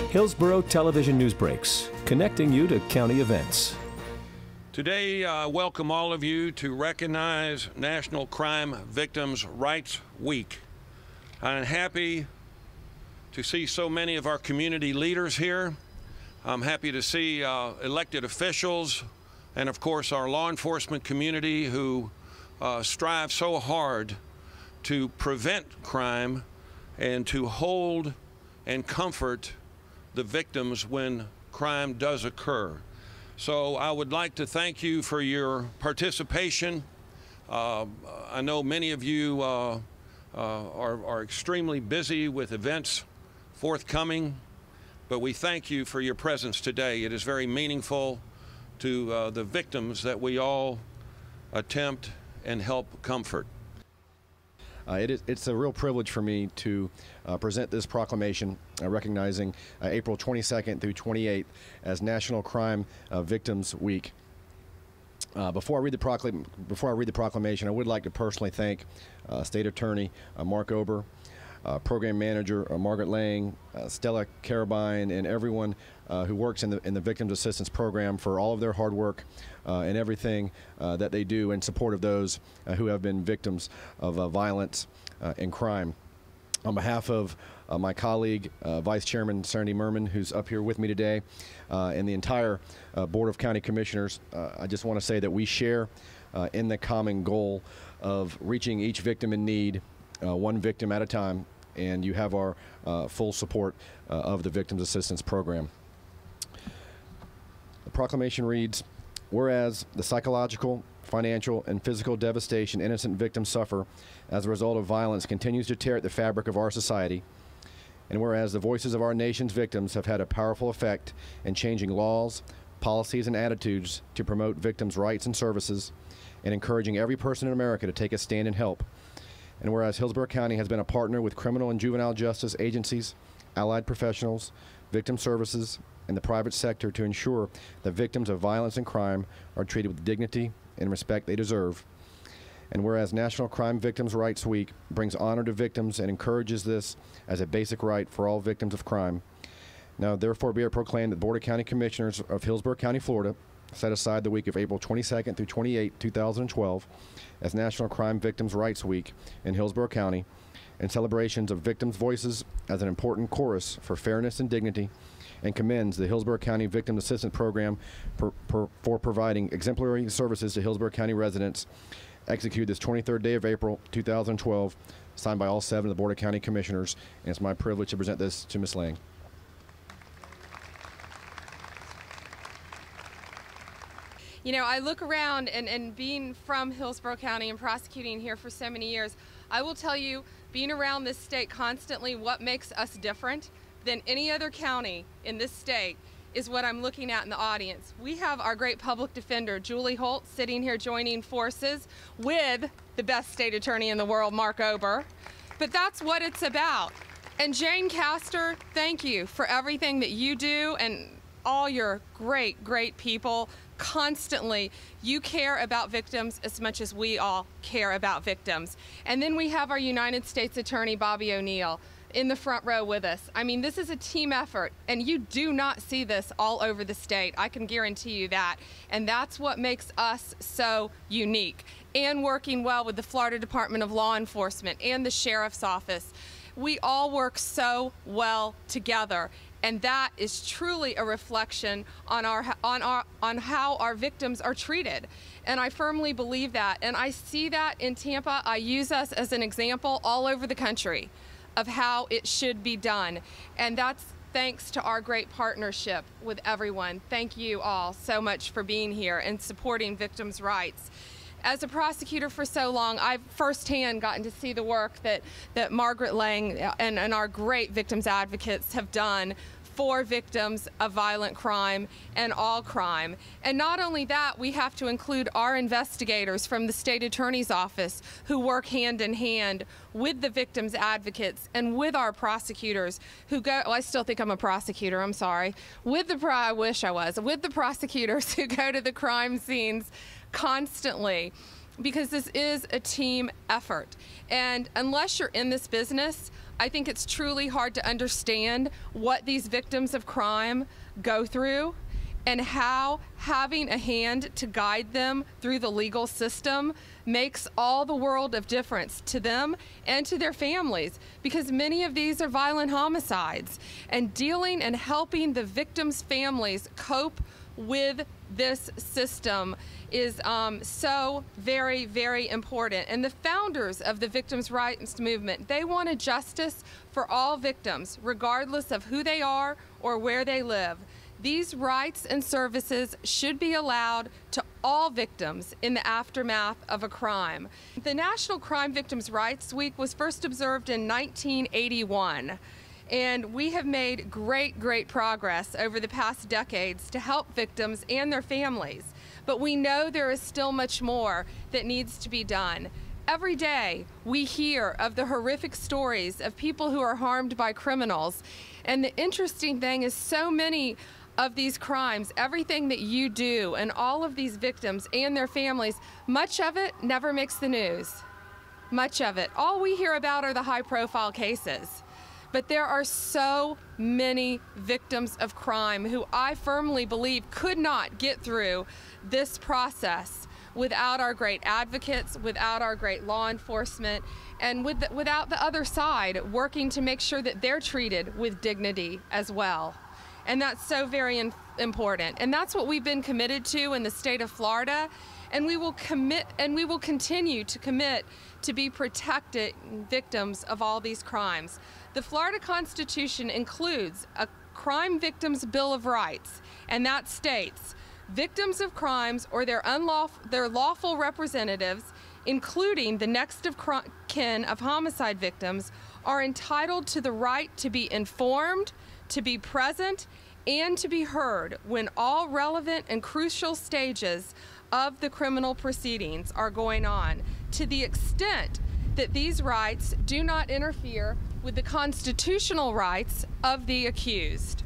Hillsborough Television News Breaks, connecting you to county events. Today, I welcome all of you to recognize National Crime Victims' Rights Week. I'm happy to see so many of our community leaders here. I'm happy to see elected officials and, of course, our law enforcement community who strive so hard to prevent crime and to hold and comfort the victims when crime does occur. So I would like to thank you for your participation. I know many of you are extremely busy with events forthcoming, but we thank you for your presence today. It is very meaningful to the victims that we all attempt and help comfort. It's a real privilege for me to present this proclamation recognizing April 22nd through 28th as National Crime Victims Week. Before I read the proclamation, I would like to personally thank State Attorney Mark Ober, Program Manager Margaret Lang, Stella Carabine, and everyone who works in the Victims Assistance Program for all of their hard work and everything that they do in support of those who have been victims of violence and crime. On behalf of my colleague, Vice Chairman Sandy Merman, who's up here with me today, and the entire Board of County Commissioners, I just want to say that we share in the common goal of reaching each victim in need, one victim at a time, and you have our full support of the Victims Assistance Program. The proclamation reads, whereas the psychological, financial, and physical devastation innocent victims suffer as a result of violence continues to tear at the fabric of our society, and whereas the voices of our nation's victims have had a powerful effect in changing laws, policies, and attitudes to promote victims' rights and services, and encouraging every person in America to take a stand and help, and whereas Hillsborough County has been a partner with criminal and juvenile justice agencies, allied professionals, victim services, and the private sector to ensure that victims of violence and crime are treated with dignity and respect they deserve, and whereas National Crime Victims' Rights Week brings honor to victims and encourages this as a basic right for all victims of crime, now therefore be it proclaimed that the Board of County Commissioners of Hillsborough County, Florida, set aside the week of April 22nd through 28th, 2012 as National Crime Victims' Rights Week in Hillsborough County in celebrations of victims' voices as an important chorus for fairness and dignity, and commends the Hillsborough County Victim Assistance Program for providing exemplary services to Hillsborough County residents. Executed this 23rd day of April 2012, signed by all 7 of the Board of County Commissioners, and it's my privilege to present this to Ms. Lang. You know, I look around and being from Hillsborough County and prosecuting here for so many years, I will tell you, being around this state constantly, what makes us different than any other county in this state is what I'm looking at in the audience. We have our great public defender, Julie Holt, sitting here joining forces with the best state attorney in the world, Mark Ober. But that's what it's about. And Jane Castor, thank you for everything that you do and all your great, great people. Constantly, you care about victims as much as we all care about victims. And then we have our United States Attorney, Bobby O'Neill, in the front row with us. I mean, this is a team effort, and you do not see this all over the state. I can guarantee you that. And that's what makes us so unique. And working well with the Florida Department of Law Enforcement and the Sheriff's Office. We all work so well together. And that is truly a reflection on how our victims are treated. And I firmly believe that. And I see that in Tampa. I use us as an example all over the country of how it should be done. And that's thanks to our great partnership with everyone. Thank you all so much for being here and supporting victims' rights. As a prosecutor for so long, I've firsthand gotten to see the work that Margaret Lang and our great victims advocates have done for victims of violent crime and all crime. And not only that, we have to include our investigators from the state attorney's office who work hand in hand with the victims advocates and with our prosecutors who go, I still think I'm a prosecutor, I'm sorry, I wish I was, with the prosecutors who go to the crime scenes constantly. because this is a team effort. And unless you're in this business, I think it's truly hard to understand what these victims of crime go through and how having a hand to guide them through the legal system makes all the world of difference to them and to their families, because many of these are violent homicides. And dealing and helping the victims' families cope with this system is so very, very important. And the founders of the victims' rights movement, they wanted justice for all victims, regardless of who they are or where they live. These rights and services should be allowed to all victims in the aftermath of a crime. The National Crime Victims' Rights Week was first observed in 1981. And we have made great, great progress over the past decades to help victims and their families. But we know there is still much more that needs to be done. Every day, we hear of the horrific stories of people who are harmed by criminals. And the interesting thing is, so many of these crimes, everything that you do and all of these victims and their families, much of it never makes the news. Much of it. All we hear about are the high-profile cases. But there are so many victims of crime who I firmly believe could not get through this process without our great advocates, without our great law enforcement, and without the other side working to make sure that they're treated with dignity as well. And that's so very important. And that's what we've been committed to in the state of Florida. And we will continue to commit to be protected victims of all these crimes. The Florida Constitution includes a Crime Victims Bill of Rights, and that states, victims of crimes or their lawful representatives, including the next of kin of homicide victims, are entitled to the right to be informed, to be present, and to be heard when all relevant and crucial stages of the criminal proceedings are going on, to the extent that these rights do not interfere with the constitutional rights of the accused.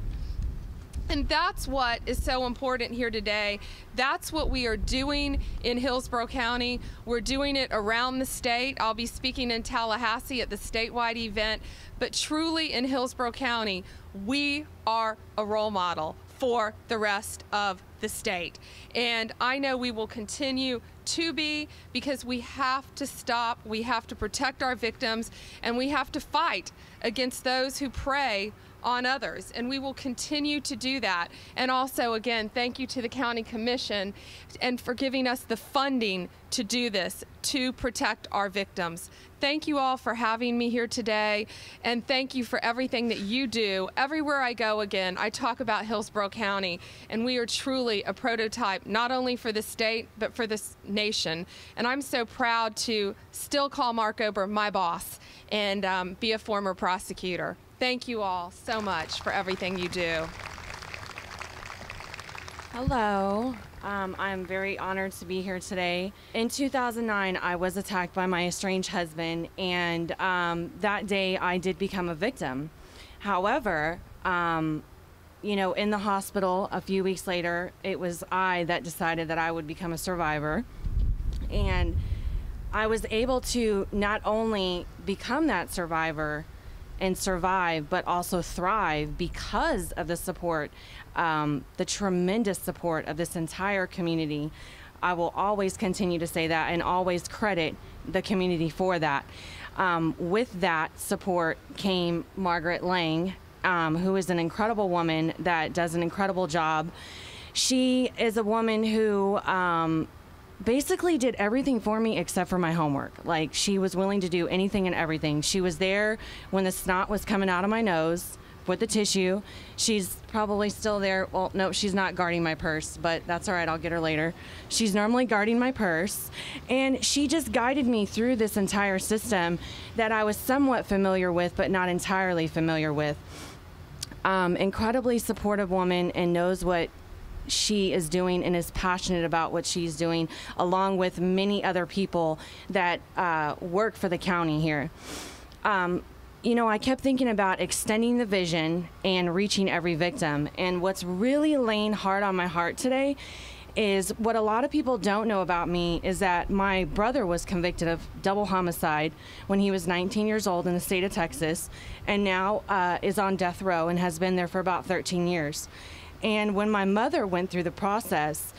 And that's what is so important here today. That's what we are doing in Hillsborough County. We're doing it around the state. I'll be speaking in Tallahassee at the statewide event. But truly in Hillsborough County, we are a role model for the rest of the state. And I know we will continue to be, because we have to stop, we have to protect our victims, and we have to fight against those who prey on others, and we will continue to do that. And also, again, thank you to the County Commission and for giving us the funding to do this, to protect our victims. Thank you all for having me here today, and thank you for everything that you do. Everywhere I go, again, I talk about Hillsborough County, and we are truly a prototype, not only for the state, but for this nation. And I'm so proud to still call Mark Ober my boss and be a former prosecutor. Thank you all so much for everything you do. Hello. I'm very honored to be here today. In 2009, I was attacked by my estranged husband, and that day I did become a victim. However, you know, in the hospital a few weeks later, it was I that decided that I would become a survivor. And I was able to not only become that survivor and survive, but also thrive because of the support, the tremendous support of this entire community. I will always continue to say that and always credit the community for that. With that support came Margaret Lang, who is an incredible woman that does an incredible job. She is a woman who basically did everything for me except for my homework. Like, she was willing to do anything and everything. She was there when the snot was coming out of my nose with the tissue. She's probably still there. Well, no, she's not guarding my purse, but that's all right. I'll get her later. She's normally guarding my purse, and she just guided me through this entire system that I was somewhat familiar with, but not entirely familiar with. Incredibly supportive woman, and knows what she is doing and is passionate about what she's doing, along with many other people that work for the county here. You know, I kept thinking about extending the vision and reaching every victim. And what's really laying hard on my heart today is what a lot of people don't know about me is that my brother was convicted of double homicide when he was 19 years old in the state of Texas, and now is on death row and has been there for about 13 years. And when my mother went through the process,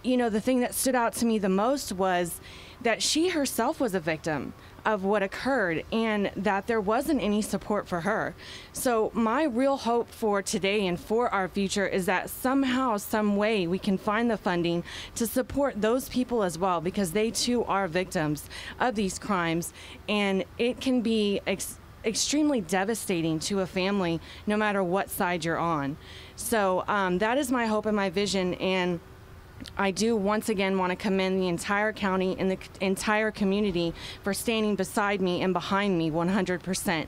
you know, the thing that stood out to me the most was that she herself was a victim of what occurred and that there wasn't any support for her. So my real hope for today and for our future is that somehow, some way we can find the funding to support those people as well, because they too are victims of these crimes, and it can be extremely devastating to a family no matter what side you're on. So that is my hope and my vision, and I do once again want to commend the entire county and the entire community for standing beside me and behind me 100%.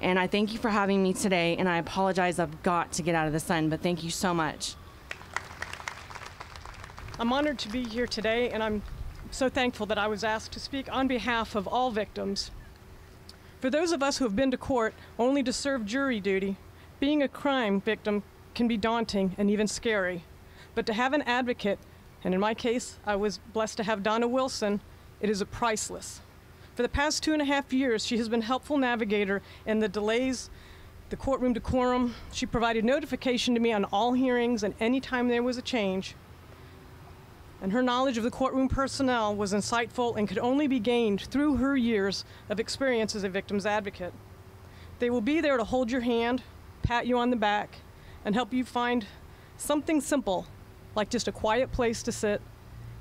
And I thank you for having me today, and I apologize I've got to get out of the sun, but thank you so much. I'm honored to be here today, and I'm so thankful that I was asked to speak on behalf of all victims. For those of us who have been to court only to serve jury duty, being a crime victim can be daunting and even scary. But to have an advocate, and in my case, I was blessed to have Donna Wilson, it is priceless. For the past 2.5 years, she has been a helpful navigator in the delays, the courtroom decorum. She provided notification to me on all hearings and any time there was a change. And her knowledge of the courtroom personnel was insightful and could only be gained through her years of experience as a victim's advocate. They will be there to hold your hand, pat you on the back, and help you find something simple, like just a quiet place to sit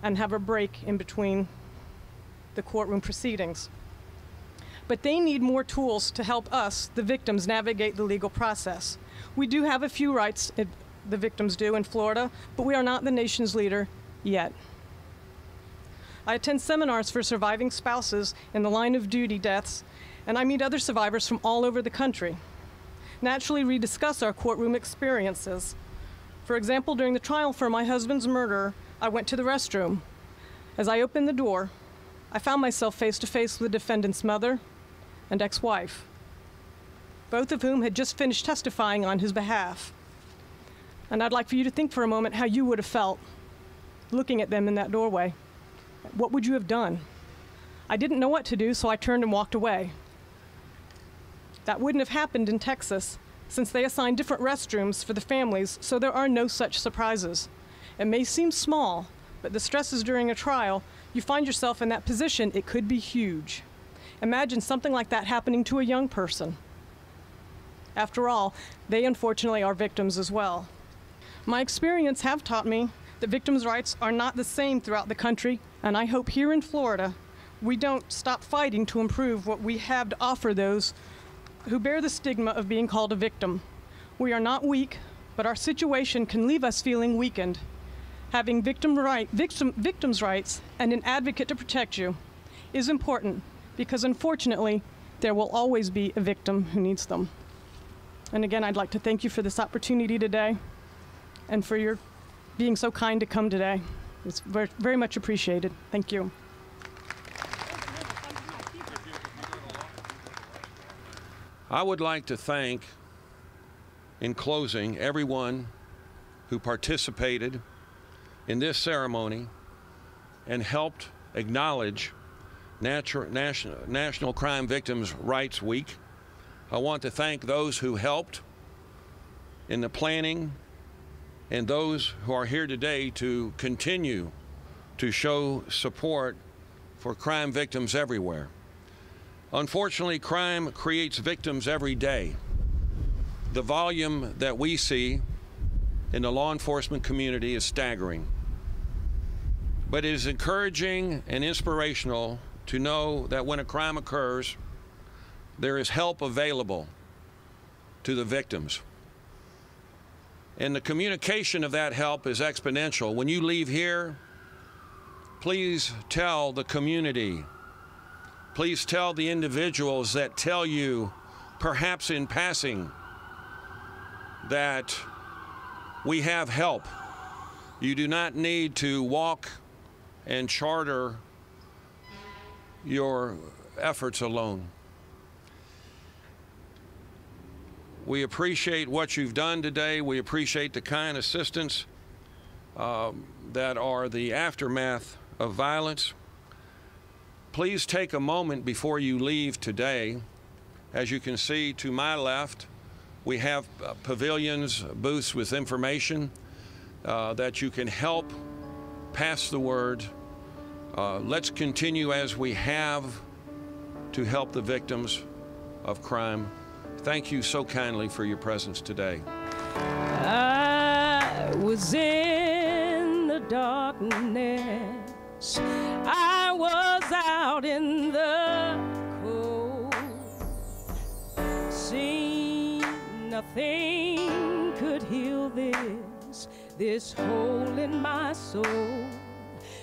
and have a break in between the courtroom proceedings. But they need more tools to help us, the victims, navigate the legal process. We do have a few rights, the victims do, in Florida, but we are not the nation's leader yet. I attend seminars for surviving spouses in the line of duty deaths, and I meet other survivors from all over the country. Naturally, we discuss our courtroom experiences. For example, during the trial for my husband's murder, I went to the restroom. As I opened the door, I found myself face to face with the defendant's mother and ex-wife, both of whom had just finished testifying on his behalf. And I'd like for you to think for a moment how you would have felt looking at them in that doorway. What would you have done? I didn't know what to do, so I turned and walked away. That wouldn't have happened in Texas, since they assign different restrooms for the families, so there are no such surprises. It may seem small, but the stresses during a trial, you find yourself in that position, it could be huge. Imagine something like that happening to a young person. After all, they unfortunately are victims as well. My experience have taught me that victims' rights are not the same throughout the country, and I hope here in Florida, we don't stop fighting to improve what we have to offer those who bear the stigma of being called a victim. We are not weak, but our situation can leave us feeling weakened. Having victims' rights and an advocate to protect you is important, because unfortunately, there will always be a victim who needs them. And again, I'd like to thank you for this opportunity today and for your being so kind to come today. It's very, very much appreciated. Thank you. I would like to thank, in closing, everyone who participated in this ceremony and helped acknowledge National Crime Victims' Rights Week. I want to thank those who helped in the planning and those who are here today to continue to show support for crime victims everywhere. Unfortunately, crime creates victims every day. The volume that we see in the law enforcement community is staggering. But it is encouraging and inspirational to know that when a crime occurs, there is help available to the victims. And the communication of that help is exponential. When you leave here, please tell the community, please tell the individuals that tell you, perhaps in passing, that we have help. You do not need to walk and charter your efforts alone. We appreciate what you've done today. We appreciate the kind assistance that are the aftermath of violence. Please take a moment before you leave today. As you can see to my left, we have pavilions, booths with information that you can help pass the word. Let's continue as we have to help the victims of crime. Thank you so kindly for your presence today. I was in the darkness. I was out in the cold. Seen nothing could heal this hole in my soul.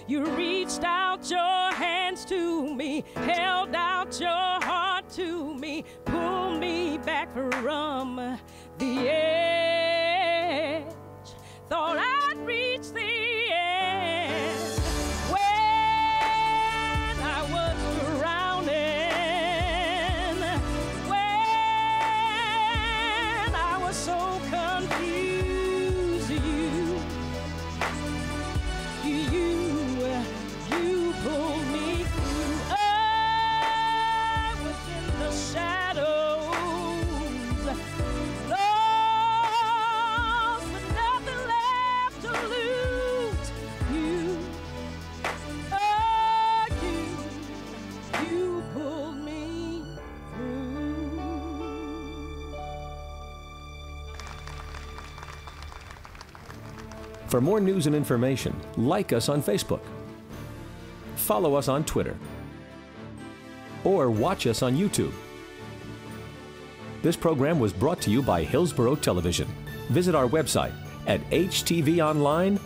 You reached out your hands to me, held out your heart to me, pulled me back from the edge. Thought I'd reach the end when I was drowning, when I was so confused. You pulled me through. I was in the shadows, lost with nothing left to lose. You pulled me through. For more news and information, like us on Facebook, follow us on Twitter, or watch us on YouTube. This program was brought to you by Hillsborough Television. Visit our website at htvonline.org.